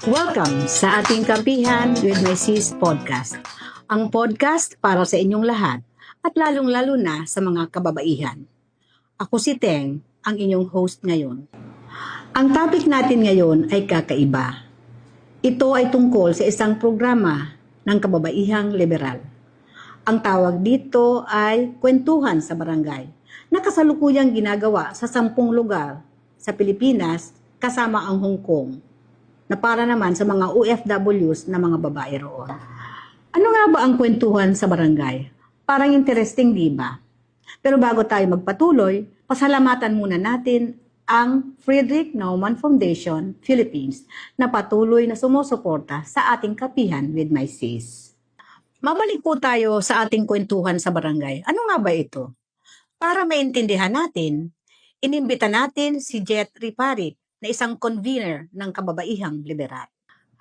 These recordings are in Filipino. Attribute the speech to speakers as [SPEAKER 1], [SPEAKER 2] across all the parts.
[SPEAKER 1] Welcome sa ating Kampihan with My Sis podcast. Ang podcast para sa inyong lahat at lalong-lalo na sa mga kababaihan. Ako si Teng, ang inyong host ngayon. Ang topic natin ngayon ay kakaiba. Ito ay tungkol sa isang programa ng kababaihang liberal. Ang tawag dito ay Kwentuhan sa Barangay, na kasalukuyang ginagawa sa 10 lugar sa Pilipinas kasama ang Hong Kong, na para naman sa mga OFWs na mga babae roon. Ano nga ba ang Kwentuhan sa Barangay? Parang interesting, di ba? Pero bago tayo magpatuloy, pasalamatan muna natin ang Friedrich Naumann Foundation Philippines na patuloy na sumusuporta sa ating Kapihan with My Sis. Mabalik po tayo sa ating Kwentuhan sa Barangay. Ano nga ba ito? Para maintindihan natin, inimbita natin si Jet Ripari, na isang convener ng kababaihang liberal.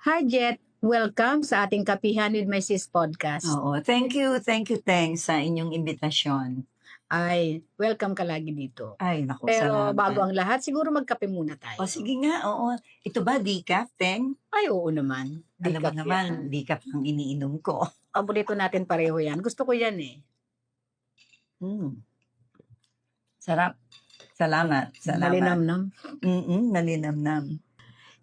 [SPEAKER 1] Hi Jet, welcome sa ating Kapihan with My Sis podcast.
[SPEAKER 2] Oo, thank you, Teng, sa inyong imbitasyon.
[SPEAKER 1] Ay, welcome ka lagi dito.
[SPEAKER 2] Ay, naku,
[SPEAKER 1] Pero
[SPEAKER 2] salamat.
[SPEAKER 1] bago ang lahat, siguro magkape muna tayo.
[SPEAKER 2] O sige nga, oo. Ito ba decaf, Teng?
[SPEAKER 1] Ay, oo naman.
[SPEAKER 2] Alam mo
[SPEAKER 1] Decaf
[SPEAKER 2] naman,
[SPEAKER 1] yan.
[SPEAKER 2] decaf ang iniinom ko.
[SPEAKER 1] Paborito natin pareho yan. Gusto ko yan eh.
[SPEAKER 2] Sarap. Salamat.
[SPEAKER 1] Malinamnam.
[SPEAKER 2] Malinamnam.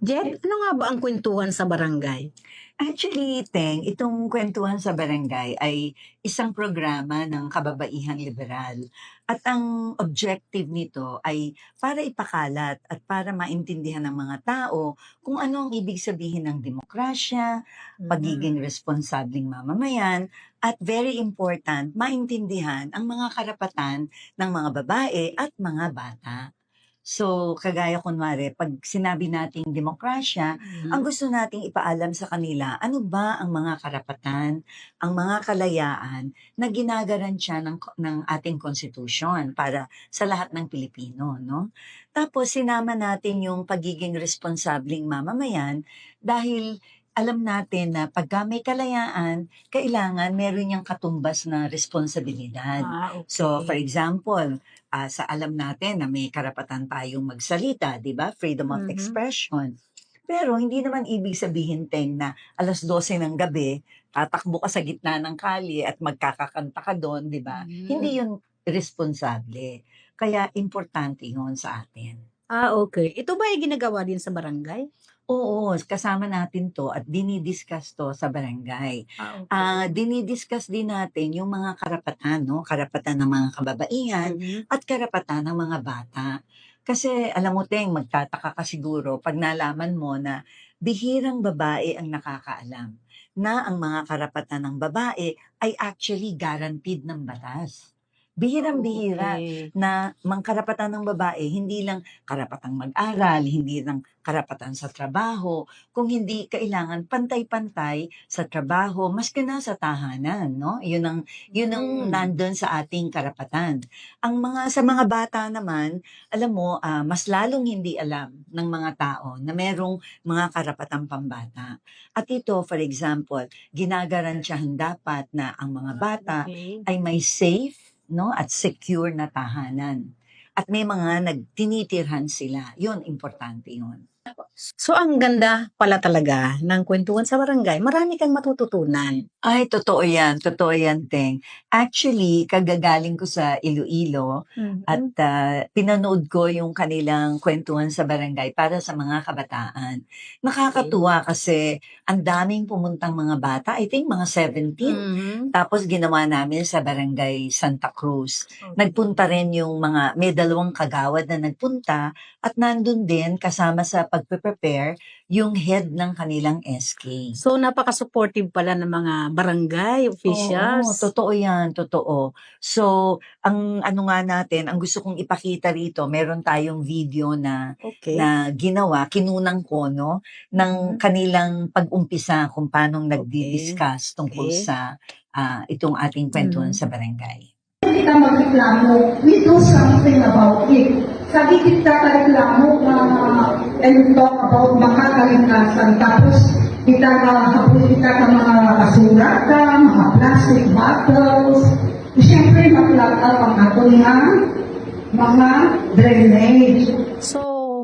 [SPEAKER 1] Jet, ano nga ba ang Kwentuhan sa Barangay?
[SPEAKER 2] Actually, Teng, itong Kwentuhan sa Barangay ay isang programa ng kababaihang liberal. At ang objective nito ay para ipakalat at para maintindihan ng mga tao kung ano ang ibig sabihin ng demokrasya, pagiging responsableng mamamayan, at very important, maintindihan ang mga karapatan ng mga babae at mga bata. So, kagaya kunwari, pag sinabi nating demokrasya, ang gusto nating ipaalam sa kanila, ano ba ang mga karapatan, ang mga kalayaan na ginagaransya ng ating konstitusyon para sa lahat ng Pilipino, no? Tapos, sinama natin yung pagiging responsableng mamamayan dahil alam natin na pagka may kalayaan, kailangan meron niyang katumbas na responsibilidad.
[SPEAKER 1] Okay.
[SPEAKER 2] So, for example, sa alam natin na may karapatan tayong magsalita, di ba? Freedom of expression. Pero hindi naman ibig sabihin, Teng, na alas 12 ng gabi, tatakbo ka sa gitna ng kalye at magkakakanta ka doon, di ba? Hindi yun responsable. Kaya importante yun sa atin.
[SPEAKER 1] Okay. Ito ba ay ginagawa din sa barangay?
[SPEAKER 2] Oo, kasama natin to at dinidiscuss to sa barangay.
[SPEAKER 1] Okay.
[SPEAKER 2] Dinidiscuss din natin yung mga karapatan, no? Karapatan ng mga kababaihan at karapatan ng mga bata. Kasi alam mo, Teng, magtataka ka siguro pag nalaman mo na bihirang babae ang nakakaalam na ang mga karapatan ng babae ay actually guaranteed ng batas. Bihirang-bihira na karapatan ng babae, hindi lang karapatang mag-aral, hindi lang karapatan sa trabaho, kung hindi kailangan pantay-pantay sa trabaho, maski na sa tahanan, no? Yun ang nandun sa ating karapatan. Sa mga bata naman, alam mo, mas lalong hindi alam ng mga tao na merong mga karapatang pambata. At ito, for example, ginagaransyahan dapat na ang mga bata ay may safe, no, at secure na tahanan. At may mga nagtinitirhan sila. Yun, importante yun.
[SPEAKER 1] So, ang ganda pala talaga ng Kwentuhan sa Barangay. Marami kang matututunan.
[SPEAKER 2] Ay, totoo yan, Teng. Actually, kagagaling ko sa Iloilo at pinanood ko yung kanilang Kwentuhan sa Barangay para sa mga kabataan. Nakakatuwa kasi ang daming pumuntang mga bata, I think mga 17. Tapos ginawa namin sa Barangay Santa Cruz. Nagpunta rin yung may 2 kagawad na nagpunta at nandun din kasama sa pagpe-prepare yung head ng kanilang SK.
[SPEAKER 1] So, napaka-supportive pala ng mga barangay officials.
[SPEAKER 2] Oo, totoo yan, totoo. So, ang gusto kong ipakita rito, meron tayong video na ginawa, kinunang ko, no, ng kanilang pag-umpisa kung paano nagdi-discuss tungkol sa itong ating Kwentuhan sa Barangay.
[SPEAKER 3] Kita magreklamo, we do something about it. Sabi kita reklamo and talk about mga kalikasan. Tapos kita habol kita ng mga basura ka, mga plastic bottles. Siyempre mag-plug up ang ato nga mga drainage.
[SPEAKER 1] So,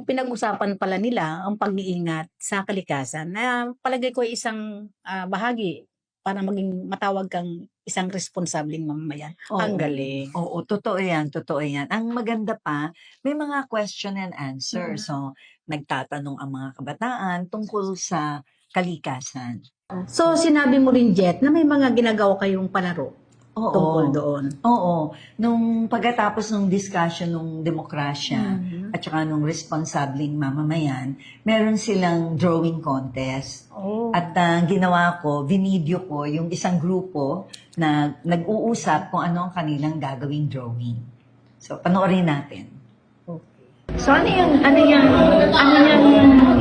[SPEAKER 1] pinag-usapan pala nila ang pag-iingat sa kalikasan na palagay ko ay isang bahagi para maging matawag kang isang responsableng mamamayan. Ang
[SPEAKER 2] Oo.
[SPEAKER 1] galing.
[SPEAKER 2] Oo, totoo yan, totoo yan. Ang maganda pa, may mga question and answer.
[SPEAKER 1] Mm.
[SPEAKER 2] So, nagtatanong ang mga kabataan tungkol sa kalikasan.
[SPEAKER 1] So, sinabi mo rin, Jet, na may mga ginagawa kayong palaro tungkol
[SPEAKER 2] Oo.
[SPEAKER 1] doon.
[SPEAKER 2] Oo. Nung pagkatapos ng discussion ng demokrasya at saka nung responsableng mamamayan, meron silang drawing contest.
[SPEAKER 1] Oh.
[SPEAKER 2] At ginawa ko, vinideo ko yung isang grupo na nag-uusap kung ano ang kanilang gagawing drawing. So, panoorin natin. So, ano yung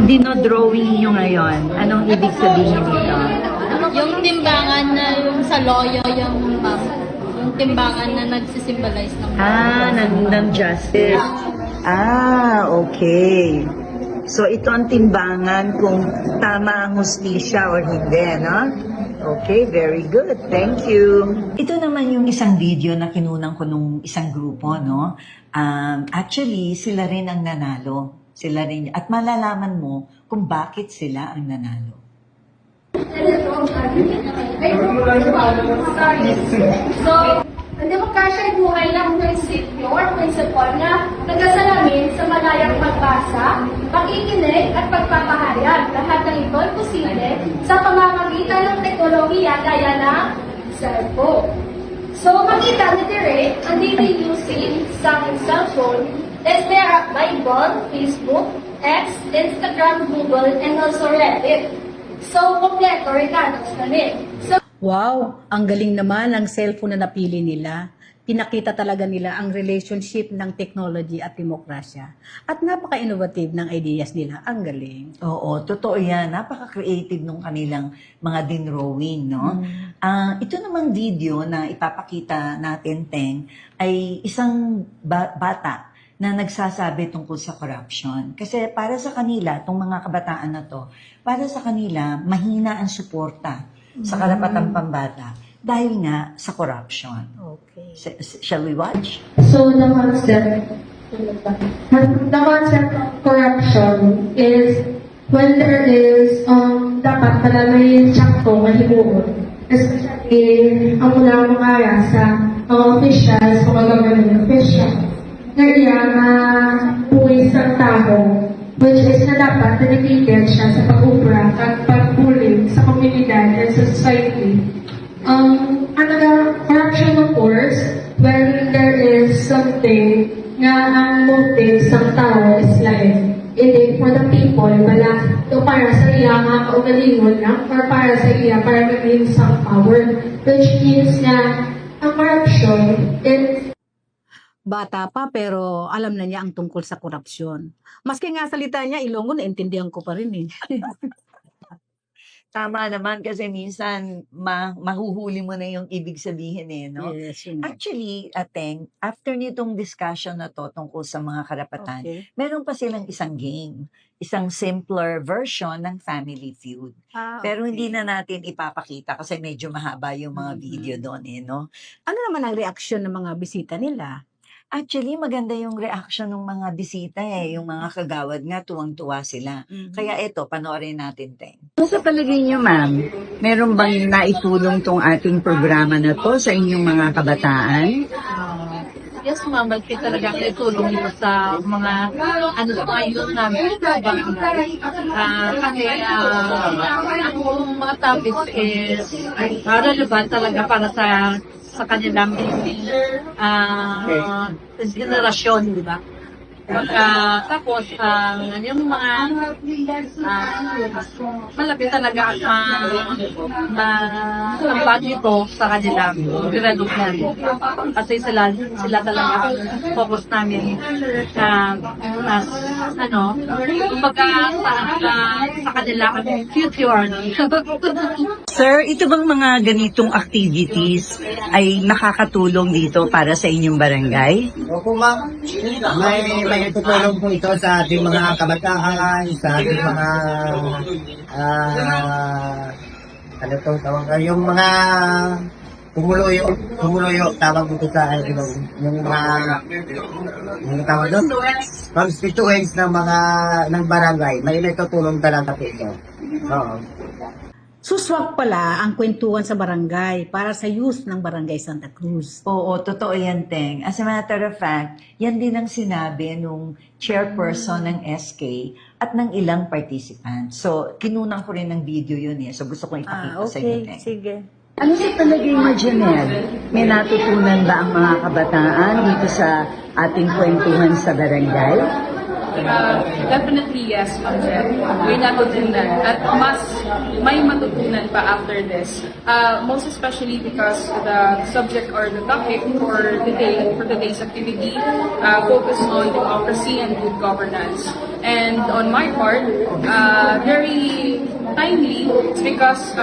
[SPEAKER 2] dinodrawing nyo ngayon? Anong ibig sabihin nito?
[SPEAKER 4] Yung timbangan na yung sa loyo, yung timbangan na nagsisimbolize ng
[SPEAKER 2] ng justice. Okay. So, ito ang timbangan kung tama ang hustisya or hindi, no? Okay, very good. Thank you. Ito naman yung isang video na kinunan ko nung isang grupo, no? Actually, sila rin ang nanalo. Sila rin. At malalaman mo kung bakit sila ang nanalo.
[SPEAKER 5] So, ang demokrasya ay buhay ng prinsipyo or prinsipal na nagkasalamin sa malayang pagbasa, pakikinig at pagpapahayag. Lahat ng ito ay posible sa pamamagitan ng teknolohiya gaya ng cellphone. So, makita ni Tere, ang daily usage sa aking cellphone is there are Bible, Facebook, X, Instagram, Google, and also Reddit. So, kompleto rin namin. So,
[SPEAKER 1] Wow, ang galing naman ng cellphone na napili nila. Pinakita talaga nila ang relationship ng technology at demokrasya. At napaka-innovative ng ideas nila. Ang galing.
[SPEAKER 2] Oo, totoo yan. Napaka-creative nung kanilang mga dinrowing, no? Ito namang video na ipapakita natin, Teng, ay isang bata na nagsasabi tungkol sa corruption. Kasi para sa kanila, itong mga kabataan na to, para sa kanila, mahina ang suporta sa karapatang pambata dahil nga sa corruption.
[SPEAKER 1] Okay.
[SPEAKER 2] Shall we watch?
[SPEAKER 3] So the concept of corruption is when there is dapat pala may sakto mahimuon. Especially ang mula mga sa mga officials, mga government officials. Ngayon, buwis ng tao, which is na dapat dedicated siya sa pag-ubra at pag-bullying sa komunidad and sa society. Corruption of course, when there is something nga ang motive sa tao is like, hindi for the people, wala to para sa iya nga kaugalingon lang, or para sa iya, para maging some power, which means na ang corruption is
[SPEAKER 1] Bata pa pero alam na niya ang tungkol sa korupsyon. Maski nga salita niya, Ilonggo, naintindihan ko pa rin eh.
[SPEAKER 2] Tama naman kasi minsan mahuhuli mo na yung ibig sabihin eh, no?
[SPEAKER 1] Yes, yun.
[SPEAKER 2] Actually, Ateng, after nitong discussion na to tungkol sa mga karapatan,
[SPEAKER 1] Okay.
[SPEAKER 2] meron pa silang isang game, isang simpler version ng Family Feud. Pero hindi na natin ipapakita kasi medyo mahaba yung mga video doon eh, no?
[SPEAKER 1] Ano naman ang reaksyon ng mga bisita nila?
[SPEAKER 2] Actually, maganda yung reaction ng mga bisita eh, yung mga kagawad nga, tuwang-tuwa sila. Kaya ito, panoorin natin, Teng. Sa palagay niyo, ma'am, meron bang naitulong tong ating programa na to sa inyong mga kabataan?
[SPEAKER 4] yes, ma'am, malaki talaga ang itulong nito sa mga sa mga youth namin. Kasi ang mga topics is relevant talaga para sa kanilang generasyon, di ba? Tapos, yung mga malapit talaga ang bagay ko sa kanilang development. Kasi sila talaga focus namin kumbaga sa kanilang future.
[SPEAKER 2] Sir, ito bang mga ganitong activities ay nakakatulong dito para sa inyong barangay?
[SPEAKER 6] Opo, ma'am. May tutulong po ito sa ating mga kabataan, sa ating mga yung mga Kumuloyo, tawag dito sa yung mga, yung tawag doon? Constituents ng barangay, may natutulong talaga ito. Oo.
[SPEAKER 1] Suswak pala ang kwentuhan sa barangay para sa youth ng Barangay Santa Cruz.
[SPEAKER 2] Oo, totoo yan, Teng. As a matter of fact, yan din ang sinabi nung chairperson ng SK at ng ilang participants. So, kinunan ko rin ng video yun eh. So, gusto kong ipakita sa inyo, Teng.
[SPEAKER 1] Sige.
[SPEAKER 2] Ano sa palagay mo, Janelle? May natutunan ba ang mga kabataan dito sa ating kwentuhan sa barangay?
[SPEAKER 4] Definitely yes, Ma'am Jen. May natutunan. At may matutunan pa after this. Most especially because the subject or the topic for today's activity focus on democracy and good governance. And on my part, very timely, it's because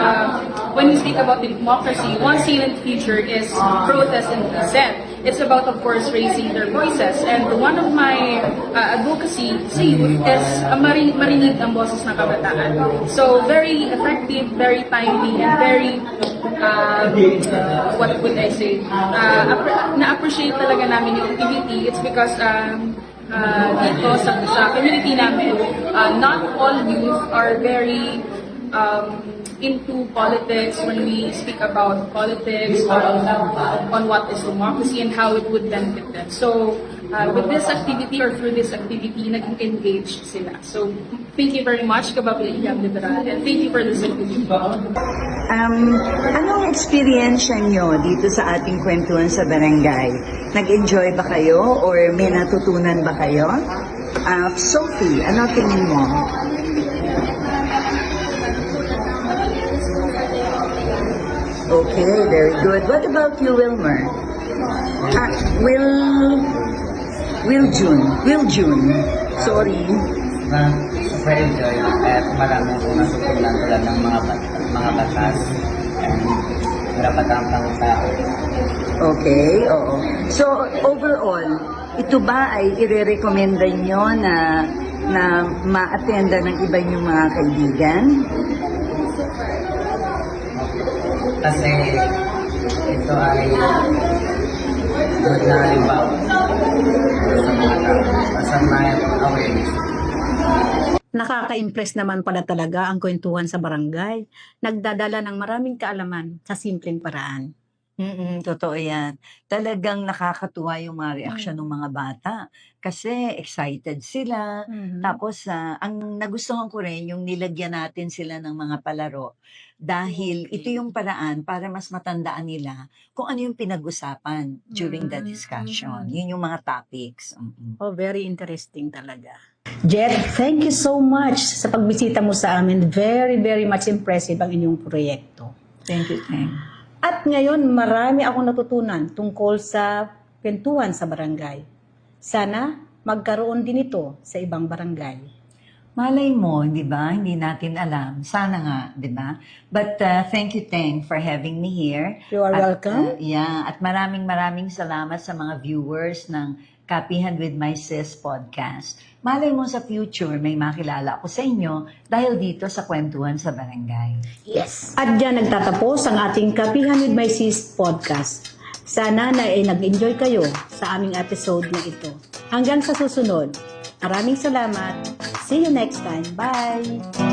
[SPEAKER 4] when we speak about democracy, one salient feature is protest and dissent. It's about, of course, raising their voices. And one of my advocacy sa youth is marinig ang boses ng kabataan. So, very effective, very timely, and very, what would I say, na-appreciate talaga namin yung activity. It's because dito sa community namin, not all youth are very into politics when we speak about politics on what is democracy and how it would benefit them. So with this activity or through this activity, naging engaged sila. So thank you very much, Kababaihang Liberal, and thank you for listening to me.
[SPEAKER 2] Anong experiensya nyo dito sa ating kwentuhan sa barangay? Nag-enjoy ba kayo or may natutunan ba kayo? Sophie, ano tingin mo? Okay, very good. What about you, Wilmer? Will June. Sorry.
[SPEAKER 6] Super enjoy at marami akong natutunan tulad ng mga batas and karapatang pangtao.
[SPEAKER 2] Okay, oo. So, overall, ito ba ay ire-recommenda nyo na ma-attenda ng iba yung mga kaibigan?
[SPEAKER 6] Kasi ito ay good na halimbawa sa mga tao, sa mga awareness.
[SPEAKER 1] Nakaka-impress naman pala talaga ang kwentuhan sa barangay. Nagdadala ng maraming kaalaman sa simpleng paraan.
[SPEAKER 2] Totoo yan. Talagang nakakatuwa yung mga reaksyon ng mga bata. Kasi excited sila. Tapos, ang nagustuhan ko rin, yung nilagyan natin sila ng mga palaro. Dahil ito yung paraan para mas matandaan nila kung ano yung pinag-usapan during the discussion. Yun yung mga topics.
[SPEAKER 1] Oh, very interesting talaga. Jet, thank you so much sa pagbisita mo sa amin. Very, very much impressive ang inyong proyekto.
[SPEAKER 2] Thank you, Teng.
[SPEAKER 1] At ngayon, marami akong natutunan tungkol sa kwentuhan sa barangay. Sana magkaroon din ito sa ibang barangay.
[SPEAKER 2] Malay mo, di ba? Hindi natin alam. Sana nga, di ba? But thank you, Teng, for having me here.
[SPEAKER 1] You are welcome.
[SPEAKER 2] At maraming salamat sa mga viewers ng Kapihan with My Sis podcast. Malay mo sa future, may makilala ako sa inyo dahil dito sa kwentuhan sa barangay.
[SPEAKER 1] Yes. At dyan nagtatapos ang ating Kapihan with My Sis podcast. Sana na nag-enjoy kayo sa aming episode na ito. Hanggang sa susunod. Maraming salamat. See you next time. Bye!